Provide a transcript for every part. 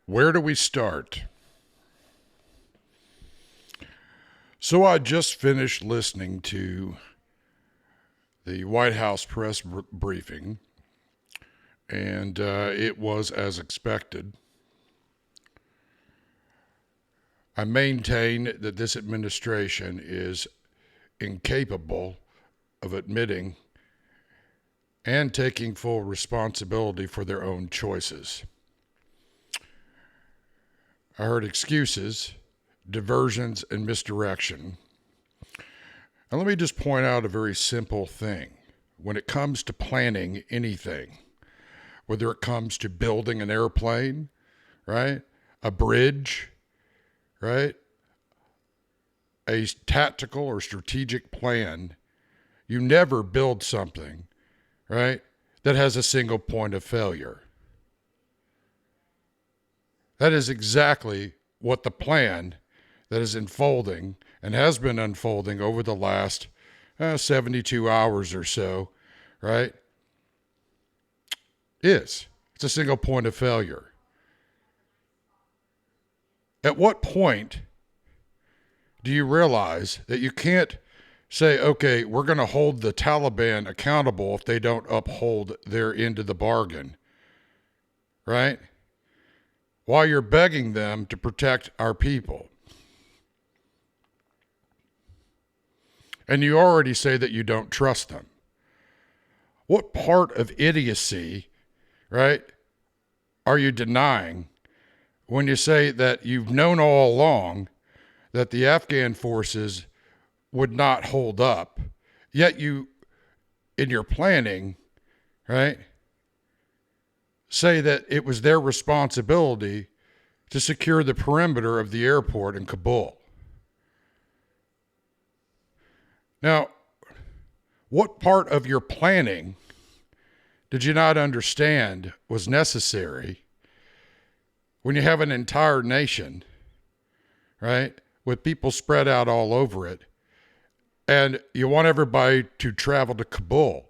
Where do we start? So I just finished listening to the White House press briefing, and it was as expected. I maintain that this administration is incapable of admitting and taking full responsibility for their own choices. I heard excuses, diversions, and misdirection. And let me just point out a very simple thing. When it comes to planning anything, whether it comes to building an airplane, right? A bridge, right? A tactical or strategic plan, you never build something, right, that has a single point of failure. That is exactly what the plan that is unfolding and has been unfolding over the last 72 hours or so, right, is. It's a single point of failure. At what point do you realize that you can't say, okay, we're going to hold the Taliban accountable if they don't uphold their end of the bargain, right? While you're begging them to protect our people. And you already say that you don't trust them. What part of idiocy, right, are you denying when you say that you've known all along that the Afghan forces would not hold up, yet you, in your planning, right, say that it was their responsibility to secure the perimeter of the airport in Kabul? Now, what part of your planning did you not understand was necessary when you have an entire nation, right, with people spread out all over it, and you want everybody to travel to Kabul?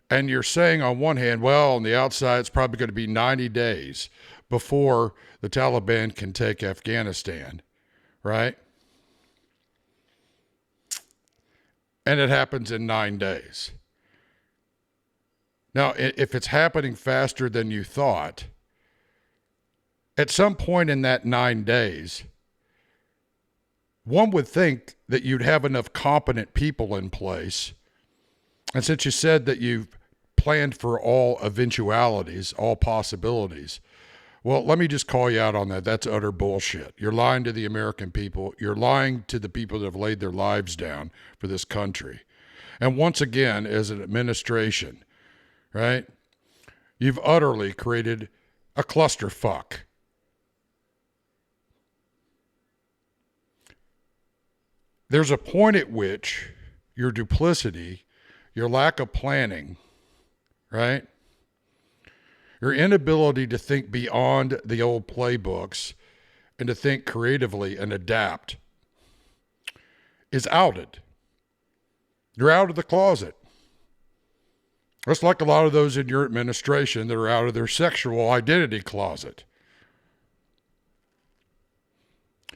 And you're saying on one hand, well, on the outside, it's probably going to be 90 days before the Taliban can take Afghanistan, right? And it happens in 9 days. Now, if it's happening faster than you thought, at some point in that 9 days, one would think that you'd have enough competent people in place. And since you said that you've planned for all eventualities, all possibilities, well, let me just call you out on that. That's utter bullshit. You're lying to the American people. You're lying to the people that have laid their lives down for this country. And once again, as an administration, right, you've utterly created a clusterfuck. There's a point at which your duplicity, your lack of planning, right, your inability to think beyond the old playbooks and to think creatively and adapt is outed. You're out of the closet. Just like a lot of those in your administration that are out of their sexual identity closet.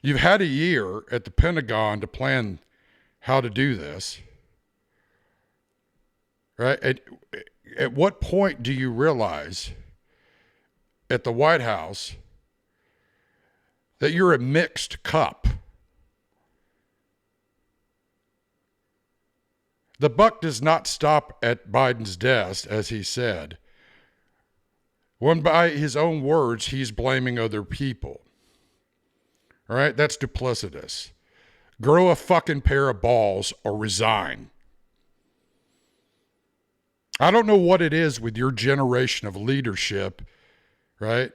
You've had a year at the Pentagon to plan how to do this, right? At what point do you realize at the White House that you're a mixed cup? The buck does not stop at Biden's desk, as he said, when by his own words, he's blaming other people. All right, that's duplicitous. Grow a fucking pair of balls or resign. I don't know what it is with your generation of leadership, right,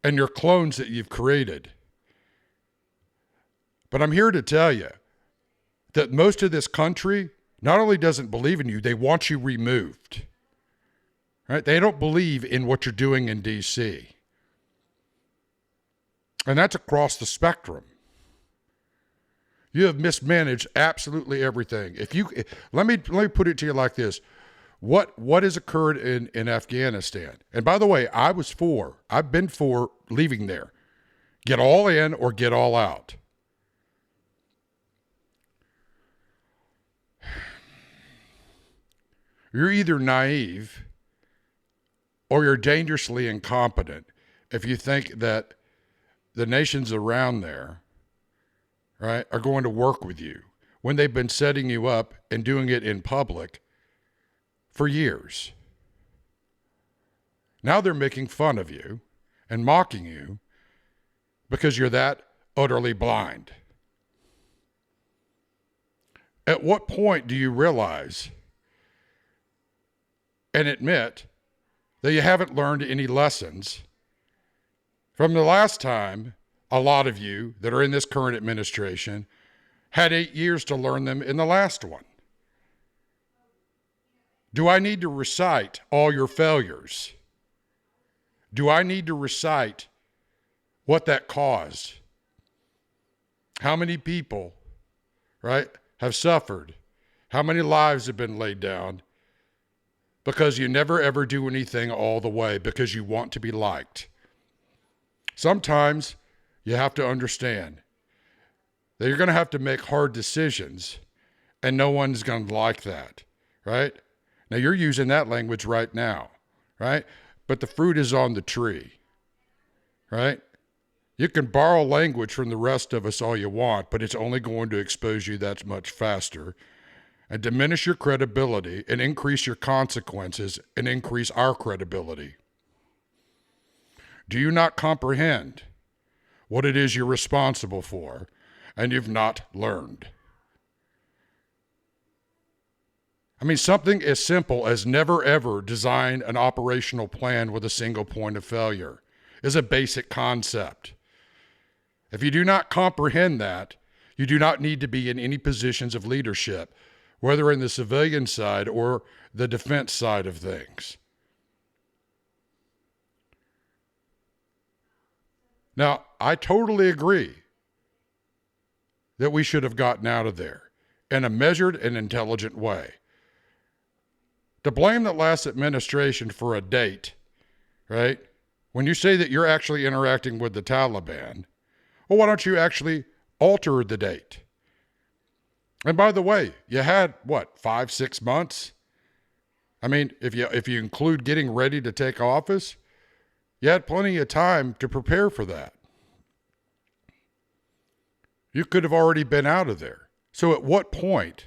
and your clones that you've created. But I'm here to tell you that most of this country not only doesn't believe in you, they want you removed. Right? They don't believe in what you're doing in D.C. And that's across the spectrum. You have mismanaged absolutely everything. Let me put it to you like this. What has occurred in Afghanistan? And by the way, I've been for leaving there. Get all in or get all out. You're either naive or you're dangerously incompetent if you think that the nations around there, right, are going to work with you when they've been setting you up and doing it in public for years. Now they're making fun of you and mocking you because you're that utterly blind. At what point do you realize and admit that you haven't learned any lessons from the last time a lot of you that are in this current administration had 8 years to learn them in the last one? Do I need to recite all your failures? Do I need to recite what that caused? How many people, right, have suffered? How many lives have been laid down? Because you never ever do anything all the way because you want to be liked. Sometimes you have to understand that you're going to have to make hard decisions and no one's going to like that, right? Now you're using that language right now, right? But the fruit is on the tree, right? You can borrow language from the rest of us all you want, but it's only going to expose you that much faster and diminish your credibility and increase your consequences and increase our credibility. Do you not comprehend what it is you're responsible for and you've not learned? I mean, something as simple as never ever design an operational plan with a single point of failure is a basic concept. If you do not comprehend that, you do not need to be in any positions of leadership, whether in the civilian side or the defense side of things. Now, I totally agree that we should have gotten out of there in a measured and intelligent way. To blame the last administration for a date, right? When you say that you're actually interacting with the Taliban, well, why don't you actually alter the date? And by the way, you had, 5-6 months? I mean, if you include getting ready to take office, you had plenty of time to prepare for that. You could have already been out of there. So at what point,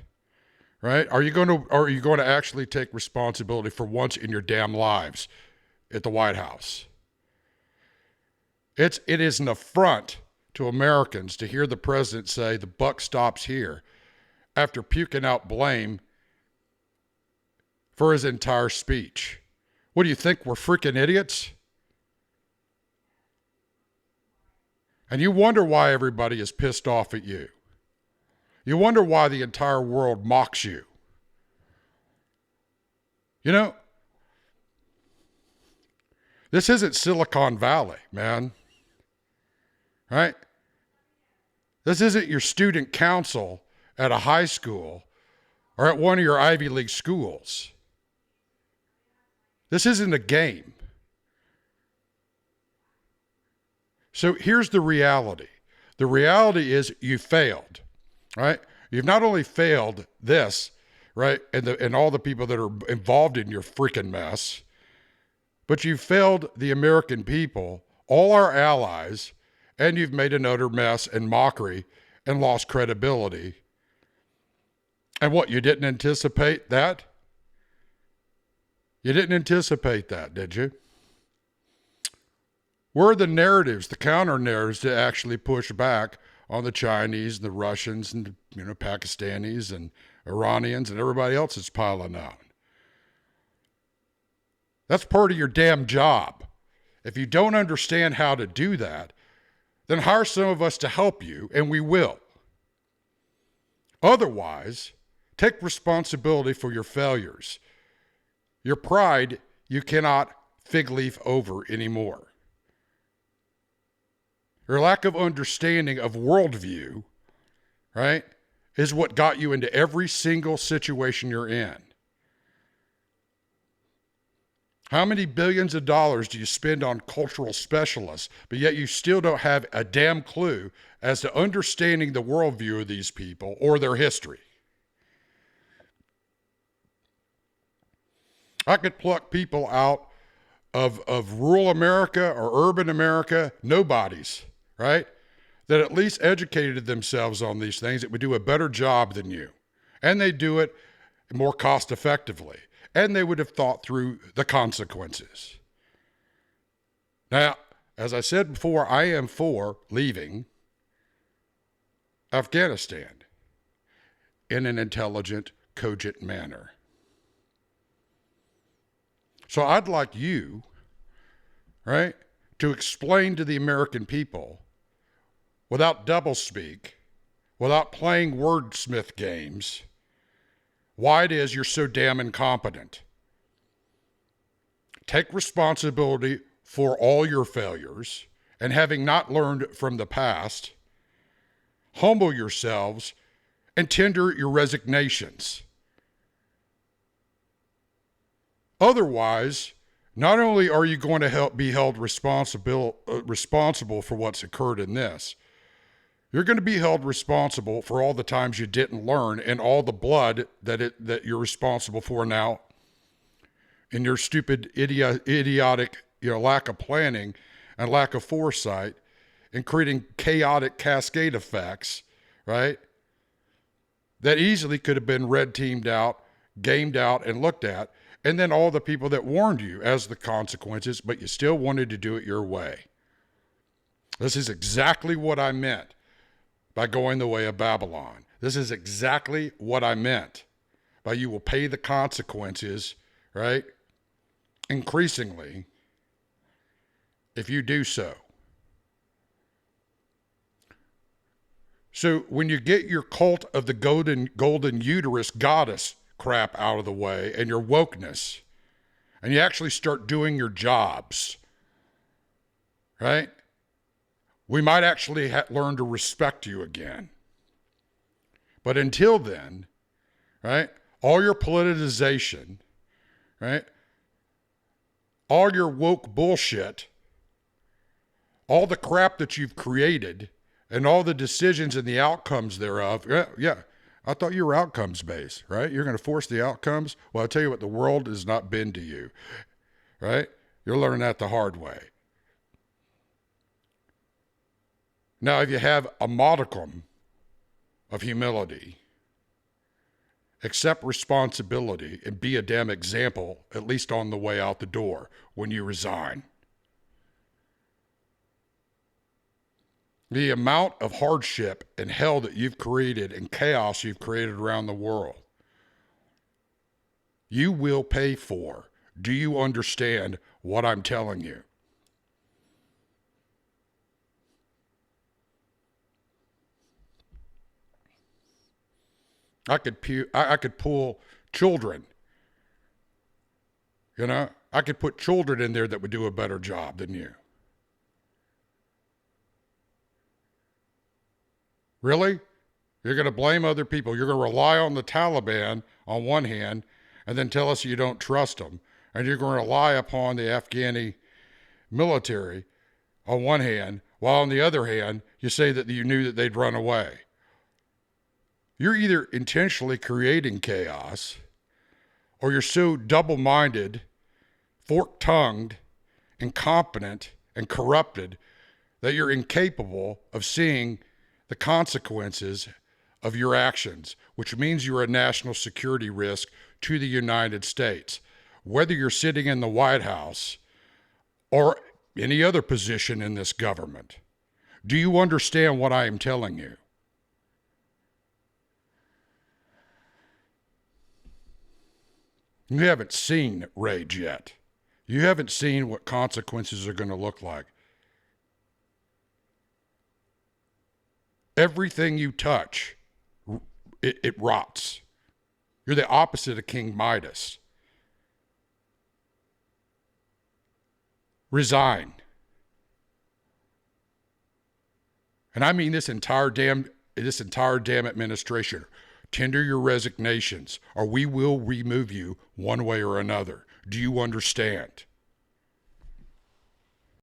right, are you going to actually take responsibility for once in your damn lives at the White House? It is an affront to Americans to hear the president say the buck stops here after puking out blame for his entire speech. What do you think? We're freaking idiots? And you wonder why everybody is pissed off at you. You wonder why the entire world mocks you. You know, this isn't Silicon Valley, man. Right? This isn't your student council at a high school or at one of your Ivy League schools. This isn't a game. So here's the reality. The reality is you failed, right? You've not only failed this, right, and all the people that are involved in your freaking mess, but you've failed the American people, all our allies, and you've made an utter mess and mockery and lost credibility. And what, you didn't anticipate that? You didn't anticipate that, did you? Where are the narratives, the counter narratives to actually push back on the Chinese, the Russians, and Pakistanis and Iranians and everybody else that's piling on? That's part of your damn job. If you don't understand how to do that, then hire some of us to help you, and we will. Otherwise, take responsibility for your failures. Your pride, you cannot fig leaf over anymore. Your lack of understanding of worldview, right, is what got you into every single situation you're in. How many billions of dollars do you spend on cultural specialists, but yet you still don't have a damn clue as to understanding the worldview of these people or their history? I could pluck people out of rural America or urban America, nobodies, right? That at least educated themselves on these things that would do a better job than you. And they do it more cost effectively. And they would have thought through the consequences. Now, as I said before, I am for leaving Afghanistan in an intelligent, cogent manner. So I'd like you, right, to explain to the American people, without doublespeak, without playing wordsmith games, why it is you're so damn incompetent. Take responsibility for all your failures, and having not learned from the past, humble yourselves and tender your resignations. Otherwise, not only are you going to be held responsible for what's occurred in this, you're going to be held responsible for all the times you didn't learn and all the blood that you're responsible for now in your stupid, idiotic, lack of planning and lack of foresight and creating chaotic cascade effects, right? That easily could have been red teamed out, gamed out, and looked at. And then all the people that warned you as the consequences, but you still wanted to do it your way. This is exactly what I meant by going the way of Babylon. This is exactly what I meant by you will pay the consequences, right? Increasingly, if you do so. So when you get your cult of the golden uterus goddess crap out of the way and your wokeness, and you actually start doing your jobs, right? We might actually learn to respect you again. But until then, right, all your politicization, right, all your woke bullshit, all the crap that you've created, and all the decisions and the outcomes thereof, yeah, I thought you were outcomes based, right? You're going to force the outcomes? Well, I'll tell you what, the world has not been to you, right? You're learning that the hard way. Now, if you have a modicum of humility, accept responsibility and be a damn example, at least on the way out the door when you resign. The amount of hardship and hell that you've created and chaos you've created around the world, you will pay for. Do you understand what I'm telling you? I could pull children. I could put children in there that would do a better job than you. Really? You're going to blame other people. You're going to rely on the Taliban on one hand and then tell us you don't trust them. And you're going to rely upon the Afghani military on one hand, while on the other hand, you say that you knew that they'd run away. You're either intentionally creating chaos or you're so double-minded, fork-tongued, incompetent, and corrupted that you're incapable of seeing the consequences of your actions, which means you're a national security risk to the United States. Whether you're sitting in the White House or any other position in this government, do you understand what I am telling you? You haven't seen rage yet. You haven't seen what consequences are going to look like. Everything you touch, it rots. You're the opposite of King Midas. Resign. And I mean this entire damn administration. Tender your resignations, or we will remove you one way or another. Do you understand?